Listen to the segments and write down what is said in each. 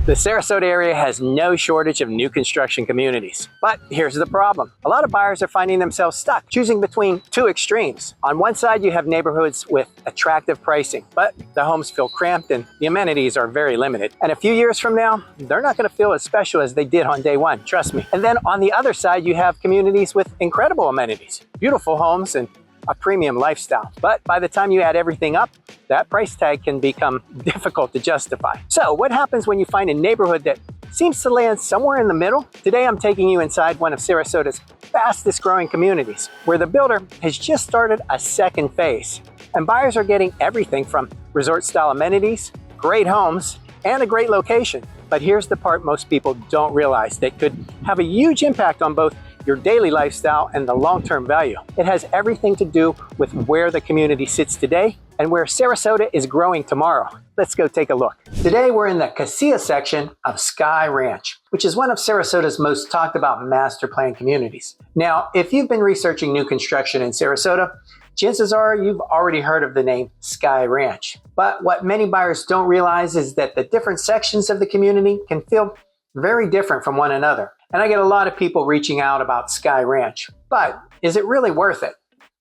The Sarasota area has no shortage of new construction communities. But here's the problem. A lot of buyers are finding themselves stuck, choosing between two extremes. On one side, you have neighborhoods with attractive pricing, but the homes feel cramped and the amenities are very limited. And a few years from now, they're not going to feel as special as they did on day one, trust me. And then on the other side, you have communities with incredible amenities, beautiful homes, and a premium lifestyle. But by the time you add everything up, that price tag can become difficult to justify. So what happens when you find a neighborhood that seems to land somewhere in the middle? Today I'm taking you inside one of Sarasota's fastest growing communities, where the builder has just started a second phase. And buyers are getting everything from resort style amenities, great homes, and a great location. But here's the part most people don't realize that could have a huge impact on both your daily lifestyle and the long-term value. It has everything to do with where the community sits today and where Sarasota is growing tomorrow. Let's go take a look. Today we're in the Cassia section of Skye Ranch, which is one of Sarasota's most talked about master plan communities. Now, if you've been researching new construction in Sarasota, chances are you've already heard of the name Skye Ranch. But what many buyers don't realize is that the different sections of the community can feel very different from one another. And I get a lot of people reaching out about Skye Ranch, but is it really worth it?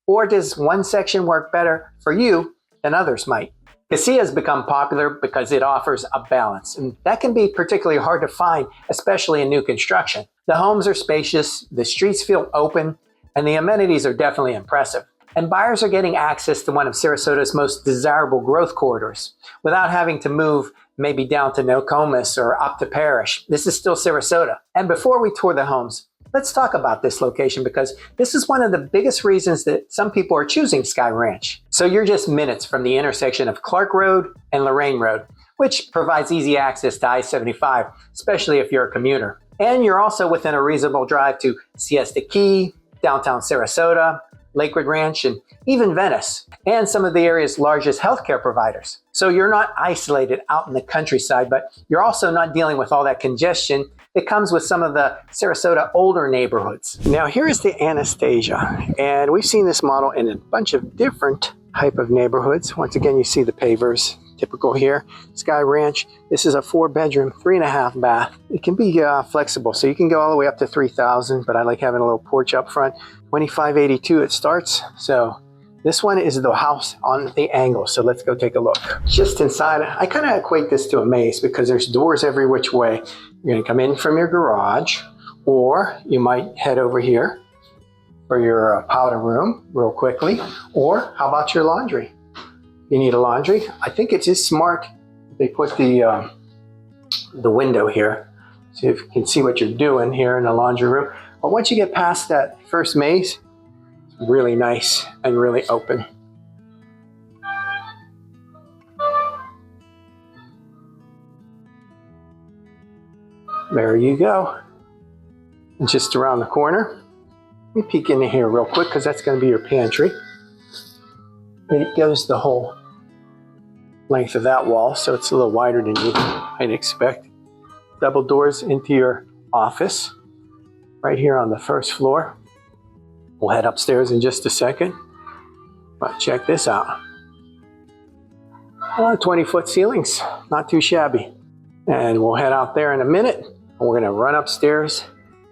Or does one section work better for you than others might? Cassia has become popular because it offers a balance, and that can be particularly hard to find, especially in new construction. The homes are spacious, the streets feel open, and the amenities are definitely impressive. And buyers are getting access to one of Sarasota's most desirable growth corridors without having to move maybe down to Nokomis or up to Parrish. This is still Sarasota. And before we tour the homes, let's talk about this location, because this is one of the biggest reasons that some people are choosing Skye Ranch. So you're just minutes from the intersection of Clark Road and Lorraine Road, which provides easy access to I-75, especially if you're a commuter. And you're also within a reasonable drive to Siesta Key, downtown Sarasota, Lakewood Ranch, and even Venice, and some of the area's largest healthcare providers. So you're not isolated out in the countryside, but you're also not dealing with all that congestion that comes with some of the Sarasota older neighborhoods. Now here is the Anastasia, and we've seen this model in a bunch of different type of neighborhoods. Once again, you see the pavers, typical here. Skye Ranch, this is a 4-bedroom, 3.5 bath. It can be flexible, so you can go all the way up to 3,000, but I like having a little porch up front. 2582 it starts. So this one is the house on the angle, so let's go take a look. Just inside, I kind of equate this to a maze because there's doors every which way. You're gonna come in from your garage, or you might head over here for your powder room real quickly, or how about your laundry? You need a laundry. I think it's just smart they put the window here so you can see what you're doing here in the laundry room. But once you get past that first maze, it's really nice and really open. There you go. And just around the corner, let me peek into here real quick because that's going to be your pantry. And it goes the whole length of that wall, so it's a little wider than you might expect. Double doors into your office right here on the first floor. We'll head upstairs in just a second, but check this out. 20-foot ceilings, not too shabby. And we'll head out there in a minute, and we're gonna run upstairs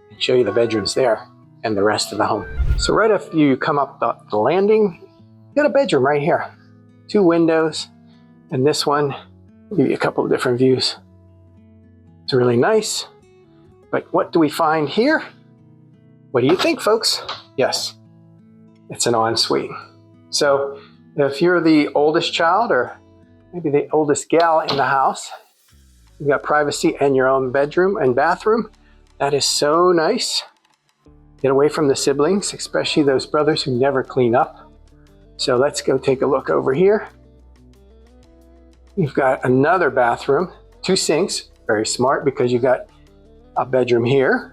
and show you the bedrooms there and the rest of the home. So right after you come up the landing, you got a bedroom right here. 2 windows, and this one will give you a couple of different views. It's really nice, but what do we find here? What do you think, folks? Yes, it's an ensuite. So if you're the oldest child or maybe the oldest gal in the house, you've got privacy and your own bedroom and bathroom. That is so nice. Get away from the siblings, especially those brothers who never clean up. So let's go take a look over here. You've got another bathroom, 2 sinks, very smart because you got a bedroom here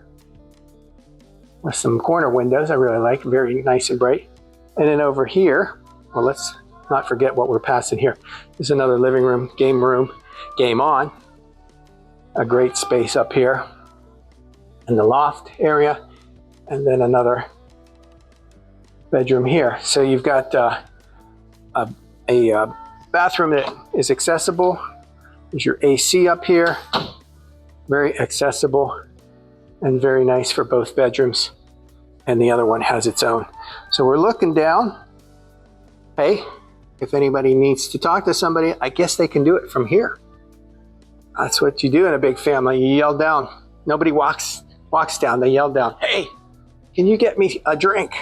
with some corner windows I really like, very nice and bright. And then over here, well, let's not forget what we're passing here. There's another living room, game on. A great space up here in the loft area, and then another bedroom here. So you've got a bathroom that is accessible. There's your AC up here. Very accessible and very nice for both bedrooms. And the other one has its own. So we're looking down. Hey, if anybody needs to talk to somebody, I guess they can do it from here. That's what you do in a big family. You yell down. Nobody walks down, they yell down. Hey, can you get me a drink?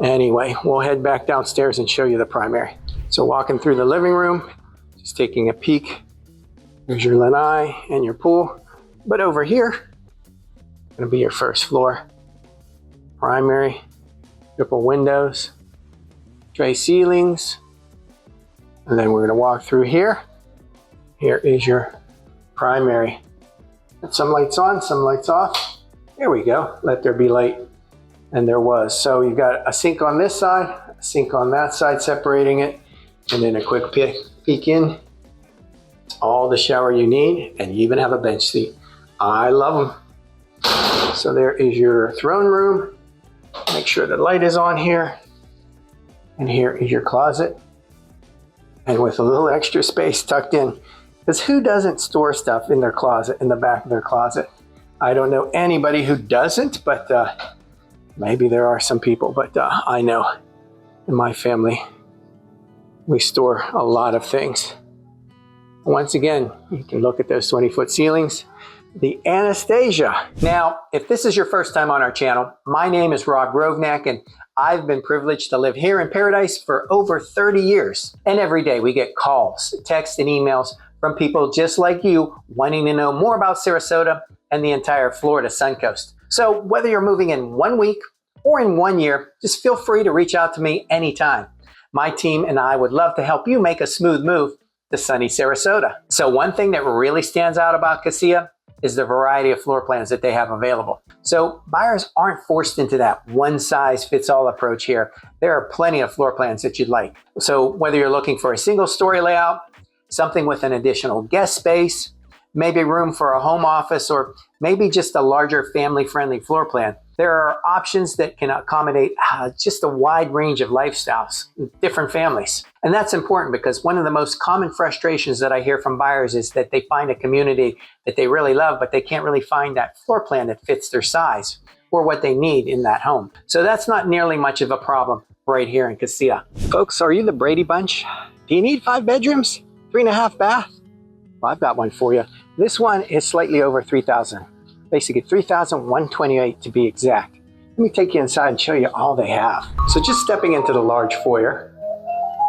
Anyway, we'll head back downstairs and show you the primary. So walking through the living room, just taking a peek. There's your lanai and your pool. But over here, gonna be your first floor. Primary, triple windows, tray ceilings. And then we're gonna walk through here. Here is your primary. Got some lights on, some lights off. There we go, let there be light. And there was. So you've got a sink on this side, a sink on that side, separating it, and then a quick peek in. It's all the shower you need, and you even have a bench seat. I love them. So there is your throne room. Make sure the light is on here. And here is your closet. And with a little extra space tucked in. Because who doesn't store stuff in their closet, in the back of their closet? I don't know anybody who doesn't, but maybe there are some people. But I know in my family, we store a lot of things. Once again, you can look at those 20-foot ceilings. The Anastasia. Now, if this is your first time on our channel, my name is Rob Rovnak, and I've been privileged to live here in Paradise for over 30 years. And every day we get calls, texts, and emails from people just like you wanting to know more about Sarasota and the entire Florida Suncoast. So whether you're moving in 1 week or in 1 year, just feel free to reach out to me anytime. My team and I would love to help you make a smooth move to sunny Sarasota. So one thing that really stands out about Cassia is the variety of floor plans that they have available. So buyers aren't forced into that one-size-fits-all approach here. There are plenty of floor plans that you'd like. So whether you're looking for a single-story layout, something with an additional guest space, maybe room for a home office, or maybe just a larger family-friendly floor plan, there are options that can accommodate just a wide range of lifestyles, different families. And that's important because one of the most common frustrations that I hear from buyers is that they find a community that they really love, but they can't really find that floor plan that fits their size or what they need in that home. So that's not nearly much of a problem right here in Cassia. Folks, are you the Brady Bunch? Do you need 5 bedrooms, 3.5 bath? Well, I've got one for you. This one is slightly over $3,000. Basically $3,128 to be exact. Let me take you inside and show you all they have. So just stepping into the large foyer,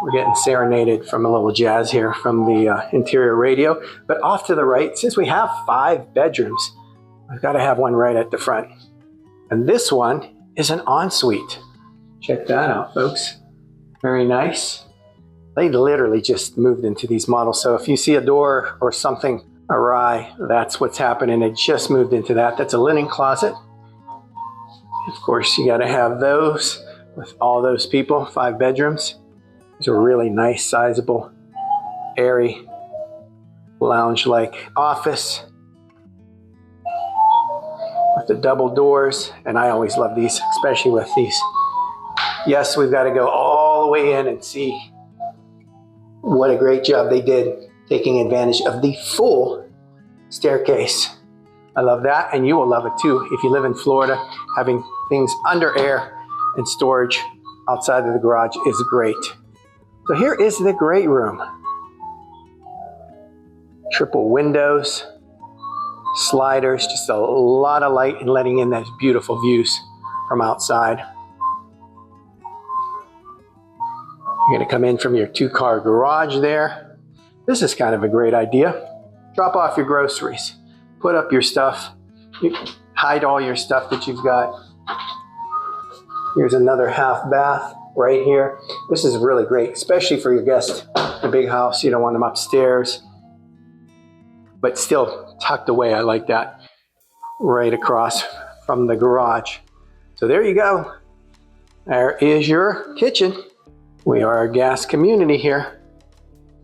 we're getting serenaded from a little jazz here from the interior radio. But off to the right, since we have 5 bedrooms, I've got to have one right at the front. And this one is an ensuite. Check that out, folks. Very nice. They literally just moved into these models. So if you see a door or something awry, that's what's happening. They just moved into that. That's a linen closet. Of course, you got to have those with all those people, 5 bedrooms. It's a really nice, sizable, airy, lounge-like office with the double doors. And I always love these, especially with these. Yes, we've got to go all the way in and see what a great job they did taking advantage of the full staircase. I love that, and you will love it too. If you live in Florida, having things under air and storage outside of the garage is great. So here is the great room. Triple windows, sliders, just a lot of light and letting in those beautiful views from outside. You're going to come in from your 2-car garage there. This is kind of a great idea. Drop off your groceries, put up your stuff, you hide all your stuff that you've got. Here's another half bath right here. This is really great, especially for your guests. A big house, you don't want them upstairs, but still tucked away. I like that. Right across from the garage. So there you go. There is your kitchen. We are a gas community here.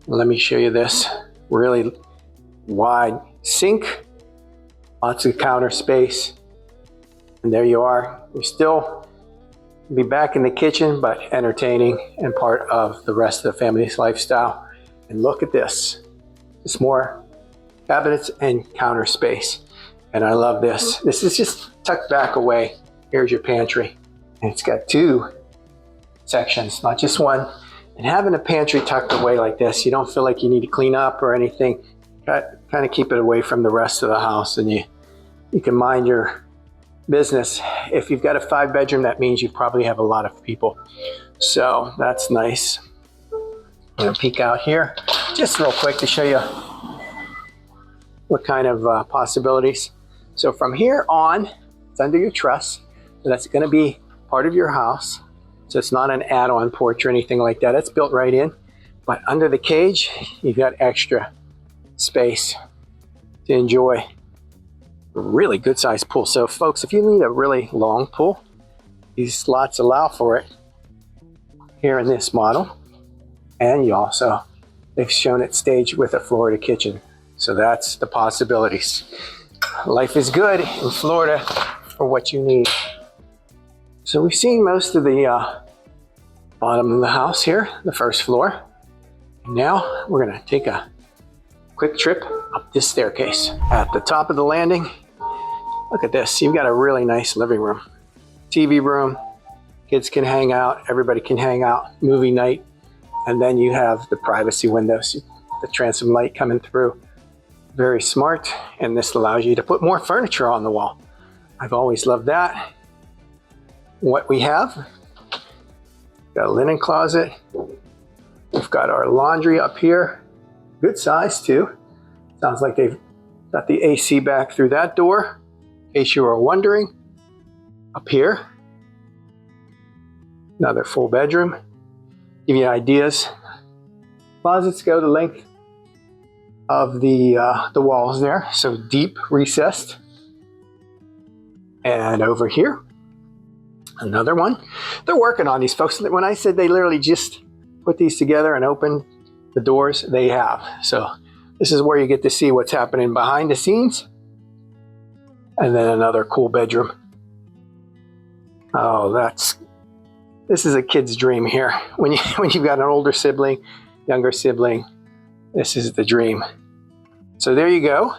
Let me show you this really wide sink, lots of counter space. And there you are. You're still be back in the kitchen, but entertaining and part of the rest of the family's lifestyle. And look at this. Just more cabinets and counter space. And I love this. This is just tucked back away. Here's your pantry. And it's got 2 sections, not just one. And having a pantry tucked away like this, you don't feel like you need to clean up or anything. Kind of keep it away from the rest of the house, and you can mind your business. If you've got a 5-bedroom, that means you probably have a lot of people. So that's nice. I'm gonna peek out here just real quick to show you what kind of possibilities. So from here on, it's under your truss. So that's gonna be part of your house. So it's not an add-on porch or anything like that. It's built right in. But under the cage, you've got extra space to enjoy a really good sized pool. So folks, if you need a really long pool, these slots allow for it here in this model. And they've shown it staged with a Florida kitchen. So that's the possibilities. Life is good in Florida for what you need. So we've seen most of the bottom of the house here, the first floor. And now we're gonna take a quick trip up this staircase. At the top of the landing, look at this. You've got a really nice living room, TV room, kids can hang out, everybody can hang out, movie night. And then you have the privacy windows, the transom light coming through. Very smart. And this allows you to put more furniture on the wall. I've always loved that. What we have, got a linen closet. We've got our laundry up here. Good size too. Sounds like they've got the AC back through that door. In case you were wondering, up here, another full bedroom. Give you ideas. Closets go the length of the walls there, so deep recessed. And over here, another one. They're working on these, folks. When I said they literally just put these together and open the doors, they have. So this is where you get to see what's happening behind the scenes. And then another cool bedroom. Oh, this is a kid's dream here. When you've got an older sibling, younger sibling, this is the dream. So there you go.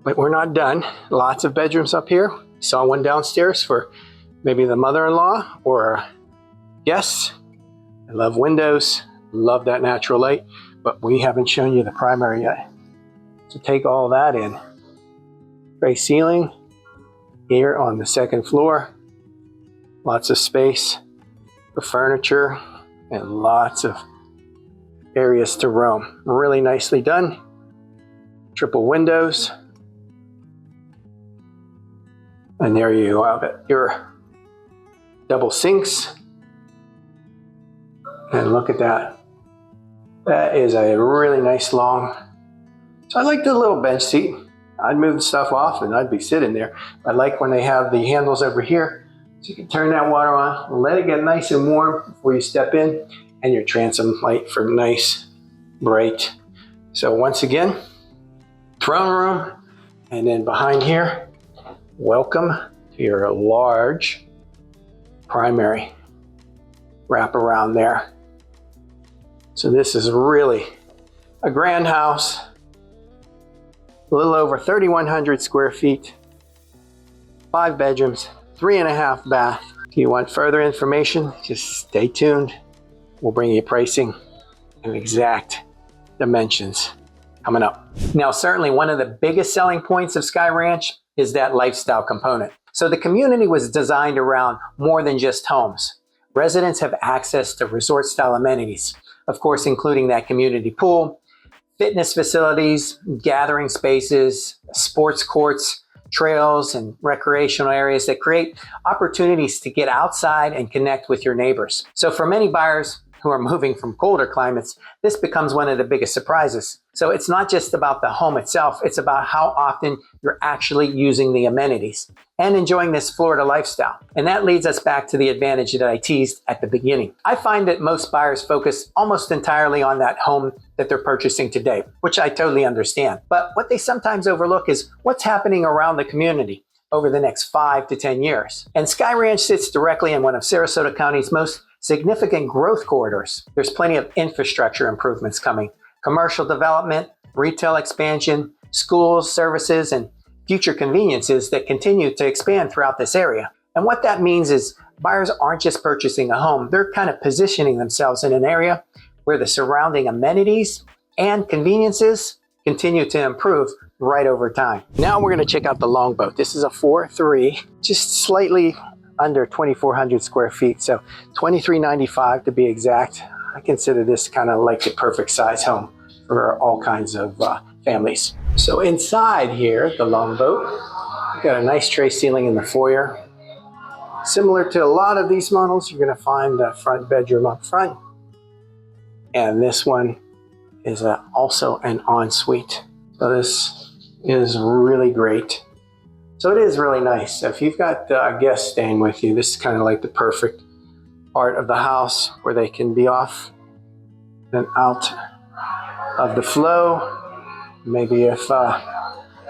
But we're not done. Lots of bedrooms up here. Saw one downstairs for maybe the mother-in-law or guests. I love windows, love that natural light, but we haven't shown you the primary yet. So take all that in. Gray ceiling here on the second floor. Lots of space for furniture and lots of areas to roam. Really nicely done. Triple windows. And there you have it. Your double sinks. And look at that. That is a really nice long. So I like the little bench seat. I'd move the stuff off and I'd be sitting there. I like when they have the handles over here. So you can turn that water on, let it get nice and warm before you step in, and your transom light for nice, bright. So once again, throne room, and then behind here, welcome to your large primary wrap around there. So this is really a grand house, a little over 3,100 square feet, 5 bedrooms, 3.5 bath. If you want further information, just stay tuned. We'll bring you pricing and exact dimensions coming up. Now, certainly one of the biggest selling points of Skye Ranch is that lifestyle component. So the community was designed around more than just homes. Residents have access to resort-style amenities, of course, including that community pool, fitness facilities, gathering spaces, sports courts, trails, and recreational areas that create opportunities to get outside and connect with your neighbors. So for many buyers who are moving from colder climates, this becomes one of the biggest surprises. So it's not just about the home itself, it's about how often you're actually using the amenities and enjoying this Florida lifestyle. And that leads us back to the advantage that I teased at the beginning. I find that most buyers focus almost entirely on that home that they're purchasing today, which I totally understand. But what they sometimes overlook is what's happening around the community over the next 5 to 10 years. And Skye Ranch sits directly in one of Sarasota County's most significant growth corridors. There's plenty of infrastructure improvements coming, commercial development, retail expansion, schools, services, and future conveniences that continue to expand throughout this area. And what that means is buyers aren't just purchasing a home, they're kind of positioning themselves in an area where the surrounding amenities and conveniences continue to improve right over time. Now we're going to check out the Longboat. This is a 4.3, just slightly under 2,400 square feet, so 2,395 to be exact. I consider this kind of like the perfect size home for all kinds of families. So inside here, the Longboat, you've got a nice tray ceiling in the foyer. Similar to a lot of these models, you're going to find the front bedroom up front. And this one is also an ensuite. So this is really great. So it is really nice. If you've got guests staying with you, this is kind of like the perfect part of the house where they can be off and out of the flow. Maybe if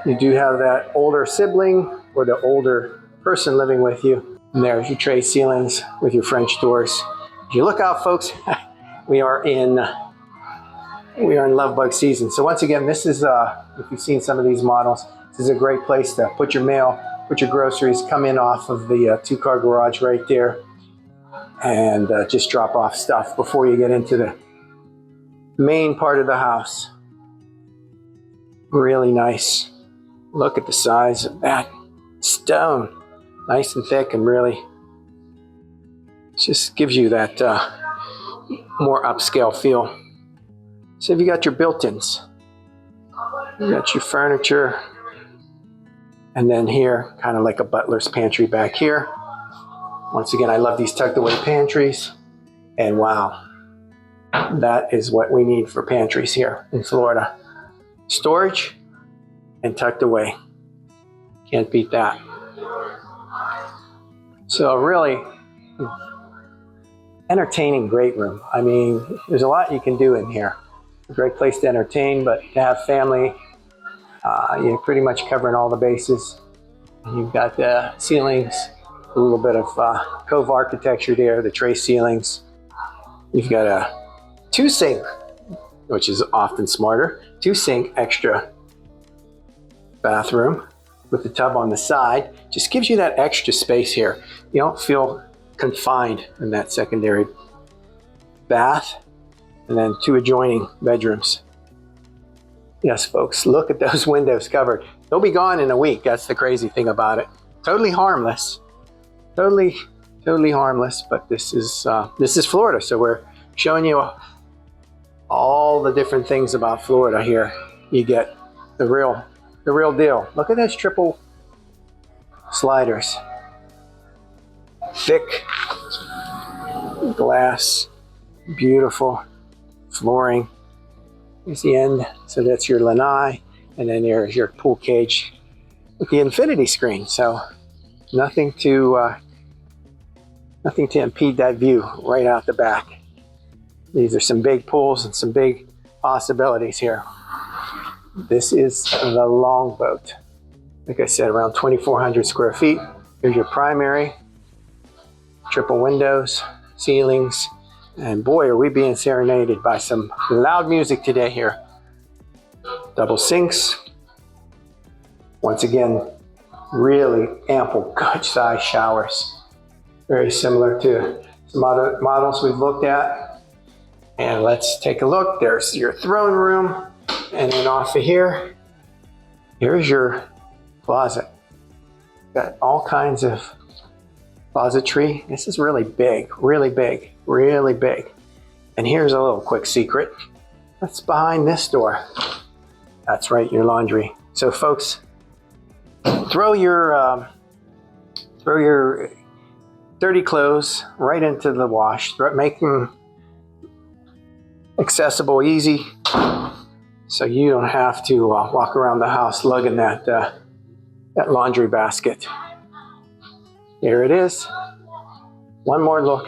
you do have that older sibling or the older person living with you. And there's your tray ceilings with your French doors. If you look out, folks, we are in love bug season. So once again, this is, if you've seen some of these models, this is a great place to put your mail, put your groceries, come in off of the two-car garage right there, and just drop off stuff before you get into the main part of the house. Really nice. Look at the size of that stone. Nice and thick, and really just gives you that more upscale feel. So if you got your built-ins, you got your furniture, and then here, kind of like a butler's pantry back here. Once again, I love these tucked away pantries, and wow, that is what we need for pantries here in Florida. Storage and tucked away. Can't beat that. So really entertaining great room. I mean, there's a lot you can do in here. A great place to entertain, but to have family, you're pretty much covering all the bases. You've got the ceilings, a little bit of cove architecture there, the tray ceilings. You've got a 2-sink, which is often smarter, 2-sink extra bathroom with the tub on the side. Just gives you that extra space here. You don't feel confined in that secondary bath, and then 2 adjoining bedrooms. Yes, folks, look at those windows covered. They'll be gone in a week. That's the crazy thing about it. Totally harmless. Totally harmless, but this is Florida, so we're showing you all the different things about Florida here. You get the real deal. Look at those triple sliders. Thick glass, beautiful flooring. Here's the end, so that's your lanai, and then there's your pool cage with the infinity screen. So nothing to impede that view right out the back. These are some big pools and some big possibilities here. This is the Longboat. Like I said, around 2,400 square feet. Here's your primary, triple windows, ceilings, and boy, are we being serenaded by some loud music today here. Double sinks. Once again, really ample, good size showers. Very similar to some other models we've looked at. And let's take a look. There's your throne room. And then off of here, here's your closet. Got all kinds of closetry. This is really big, really big, really big. And here's a little quick secret. What's behind this door? That's right, your laundry. So folks, throw your dirty clothes right into the wash. Make them accessible, easy, so you don't have to walk around the house lugging that laundry basket. Here it is. One more look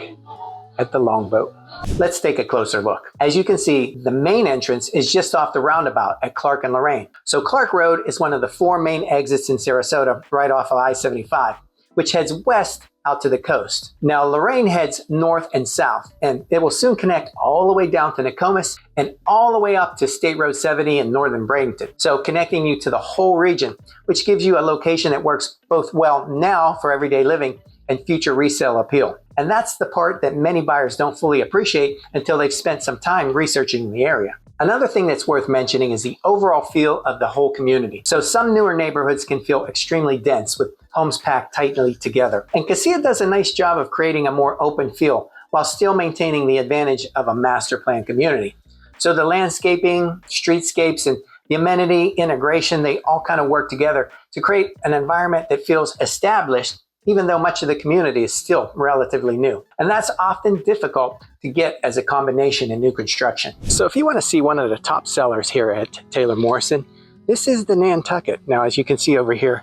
at the Longboat. Let's take a closer look. As you can see, the main entrance is just off the roundabout at Clark and Lorraine. So Clark Road is one of the 4 main exits in Sarasota, right off of I-75, which heads west out to the coast. Now, Lorraine heads north and south, and it will soon connect all the way down to Nokomis and all the way up to State Road 70 in northern Bradenton. So connecting you to the whole region, which gives you a location that works both well now for everyday living and future resale appeal. And that's the part that many buyers don't fully appreciate until they've spent some time researching the area. Another thing that's worth mentioning is the overall feel of the whole community. So some newer neighborhoods can feel extremely dense with homes packed tightly together. And Cassia does a nice job of creating a more open feel while still maintaining the advantage of a master plan community. So the landscaping, streetscapes, and the amenity integration, they all kind of work together to create an environment that feels established, even though much of the community is still relatively new. And that's often difficult to get as a combination in new construction. So if you want to see one of the top sellers here at Taylor Morrison, this is the Nantucket. Now, as you can see over here,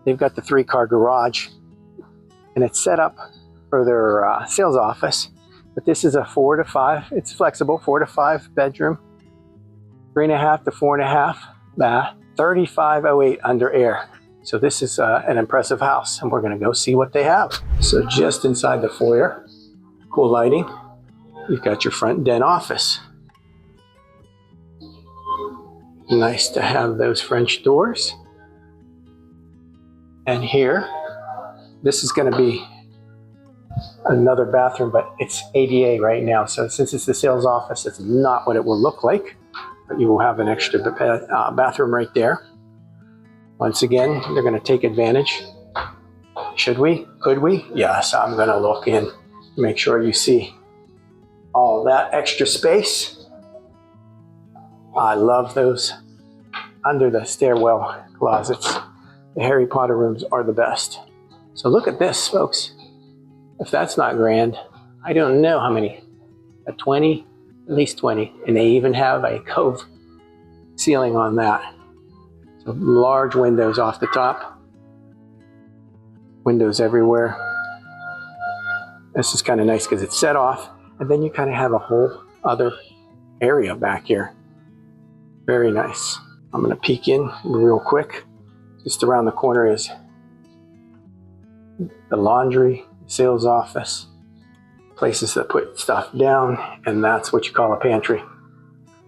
they've got the 3-car garage, and it's set up for their sales office. But this is a 4 to 5, it's flexible, 4 to 5 bedroom, 3.5 to 4.5 bath, 3508 under air. So this is an impressive house, and we're going to go see what they have. So just inside the foyer, cool lighting. You've got your front den office. Nice to have those French doors. And here, this is going to be another bathroom, but it's ADA right now. So since it's the sales office, it's not what it will look like, but you will have an extra bathroom right there. Once again, they're going to take advantage. Should we? Could we? Yes, I'm going to look in, make sure you see all that extra space. I love those under the stairwell closets. The Harry Potter rooms are the best. So look at this, folks. If that's not grand, I don't know how many. 20, at least 20. And they even have a cove ceiling on that. So large windows off the top. Windows everywhere. This is kind of nice because it's set off. And then you kind of have a whole other area back here. Very nice. I'm going to peek in real quick. Just around the corner is the laundry, sales office, places that put stuff down, and that's what you call a pantry.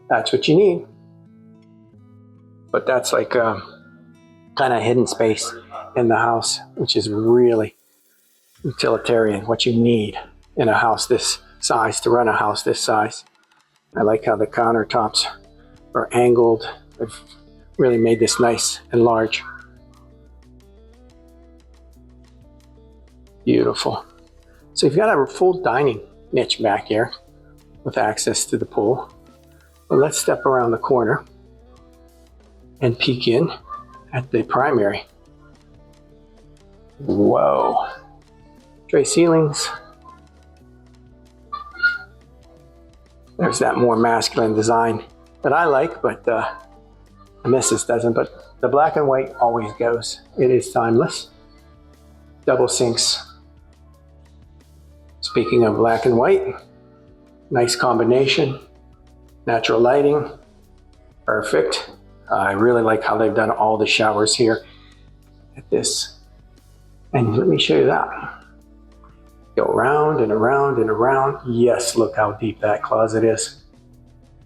That's what you need. But that's like kind of hidden space in the house, which is really utilitarian, what you need in a house this size, to run a house this size. I like how the countertops are angled. They've really made this nice and large. Beautiful. So you've got a full dining niche back here with access to the pool. Well, let's step around the corner and peek in at the primary. Whoa. Tray ceilings. There's that more masculine design that I like, but the missus doesn't. But the black and white always goes. It is timeless. Double sinks. Speaking of black and white, nice combination. Natural lighting. Perfect. I really like how they've done all the showers here at this. And let me show you that. Go around and around and around. Yes, look how deep that closet is.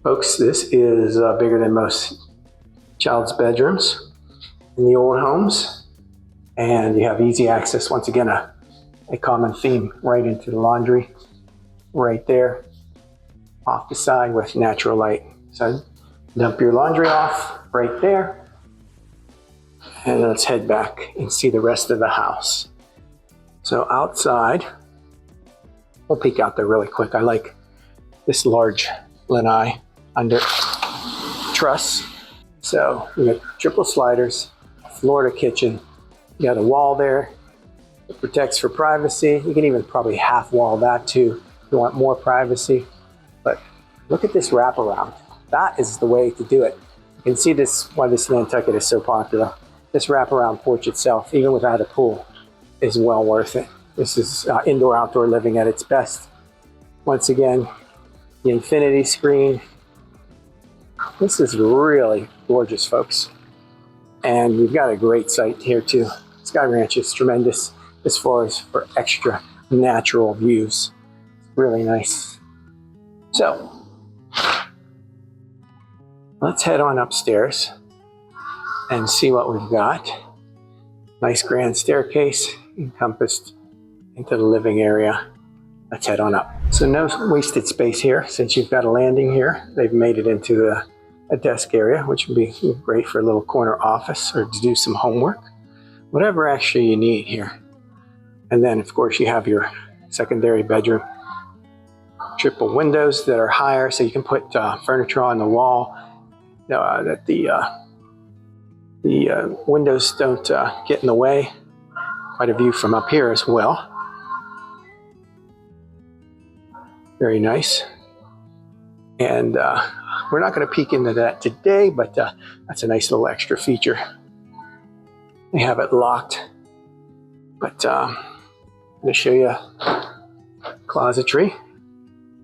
Folks, this is bigger than most child's bedrooms in the old homes. And you have easy access, once again, a common theme, right into the laundry, right there, off the side with natural light. So dump your laundry off right there. And let's head back and see the rest of the house. So outside, we'll peek out there really quick. I like this large lanai under truss. So we got triple sliders, Florida kitchen. You got a wall there that protects for privacy. You can even probably half wall that too if you want more privacy. But look at this wraparound. That is the way to do it. You can see this, why this Nantucket is so popular. This wraparound porch itself, even without a pool, is well worth it. This is indoor-outdoor living at its best. Once again, the infinity screen. This is really gorgeous, folks. And we've got a great site here too. Skye Ranch is tremendous. as far as for extra natural views. Really nice. So let's head on upstairs and see what we've got. Nice grand staircase encompassed into the living area. Let's head on up. So no wasted space here. Since you've got a landing here, they've made it into a desk area, which would be great for a little corner office or to do some homework. Whatever extra you need here. And then of course you have your secondary bedroom. Triple windows that are higher so you can put furniture on the wall that the windows don't get in the way. Quite a view from up here as well. Very nice. And we're not going to peek into that today, but that's a nice little extra feature. They have it locked. But I'm going to show you closetry.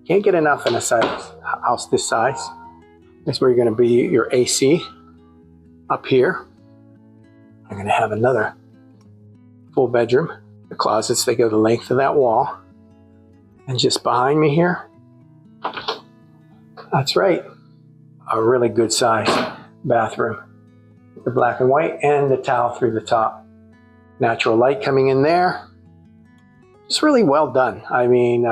Can't get enough in a house this size. That's where you're going to be your AC up here. You're going to have another full bedroom. The closets, they go the length of that wall. And just behind me here, that's right, a really good size bathroom. The black and white and the towel through the top. Natural light coming in there. It's really well done. I mean,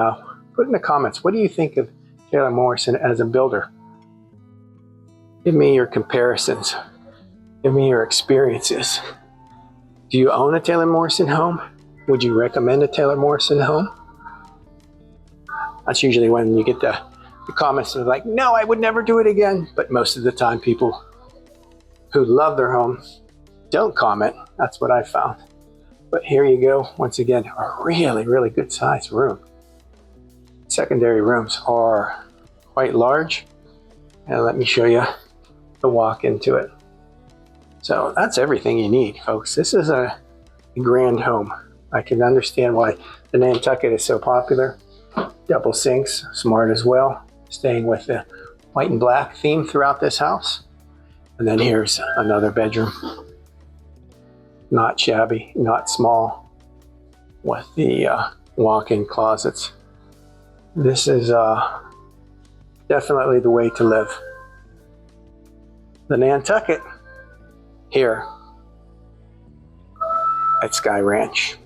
put in the comments, what do you think of Taylor Morrison as a builder? Give me your comparisons. Give me your experiences. Do you own a Taylor Morrison home? Would you recommend a Taylor Morrison home? That's usually when you get the comments that are like, no, I would never do it again. But most of the time, people who love their home don't comment. That's what I found. But here you go. Once again, a really, really good size room. Secondary rooms are quite large. And let me show you the walk into it. So that's everything you need, folks. This is a grand home. I can understand why the Nantucket is so popular. Double sinks, smart as well. Staying with the white and black theme throughout this house. And then here's another bedroom. Not shabby, not small, with the walk-in closets. This is definitely the way to live. The Nantucket here at Skye Ranch.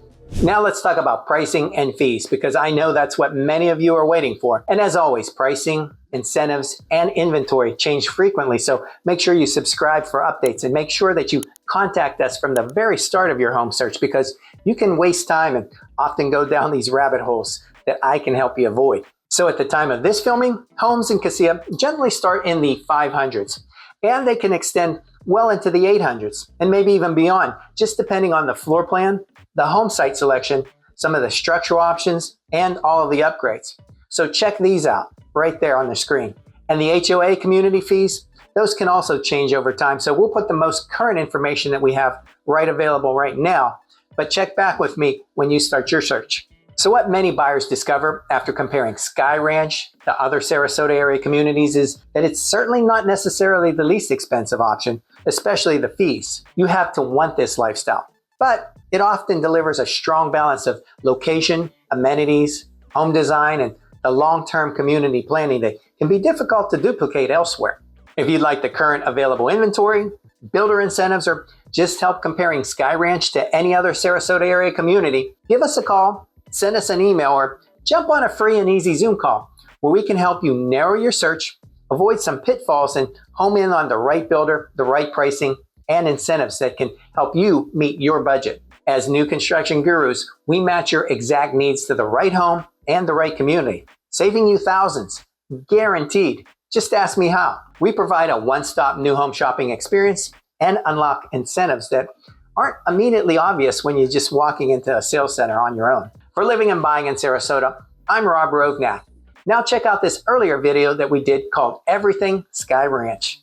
Now let's talk about pricing and fees, because I know that's what many of you are waiting for. And as always, pricing, incentives, and inventory change frequently, so make sure you subscribe for updates and make sure that you contact us from the very start of your home search, because you can waste time and often go down these rabbit holes that I can help you avoid. So at the time of this filming, homes in Cassia generally start in the 500s, and they can extend well into the 800s and maybe even beyond, just depending on the floor plan, the home site selection, some of the structural options, and all of the upgrades. So check these out right there on the screen. And the HOA community fees, those can also change over time. So we'll put the most current information that we have right available right now, but check back with me when you start your search. So what many buyers discover after comparing Skye Ranch to other Sarasota area communities is that it's certainly not necessarily the least expensive option, especially the fees. You have to want this lifestyle, but it often delivers a strong balance of location, amenities, home design, and the long-term community planning that can be difficult to duplicate elsewhere. If you'd like the current available inventory, builder incentives, or just help comparing Skye Ranch to any other Sarasota area community, give us a call, send us an email, or jump on a free and easy Zoom call where we can help you narrow your search, avoid some pitfalls, and home in on the right builder, the right pricing, and incentives that can help you meet your budget. As new construction gurus, we match your exact needs to the right home and the right community, saving you thousands, guaranteed. Just ask me how. We provide a one-stop new home shopping experience and unlock incentives that aren't immediately obvious when you're just walking into a sales center on your own. For living and buying in Sarasota, I'm Rob Rovnath. Now check out this earlier video that we did called Everything Skye Ranch.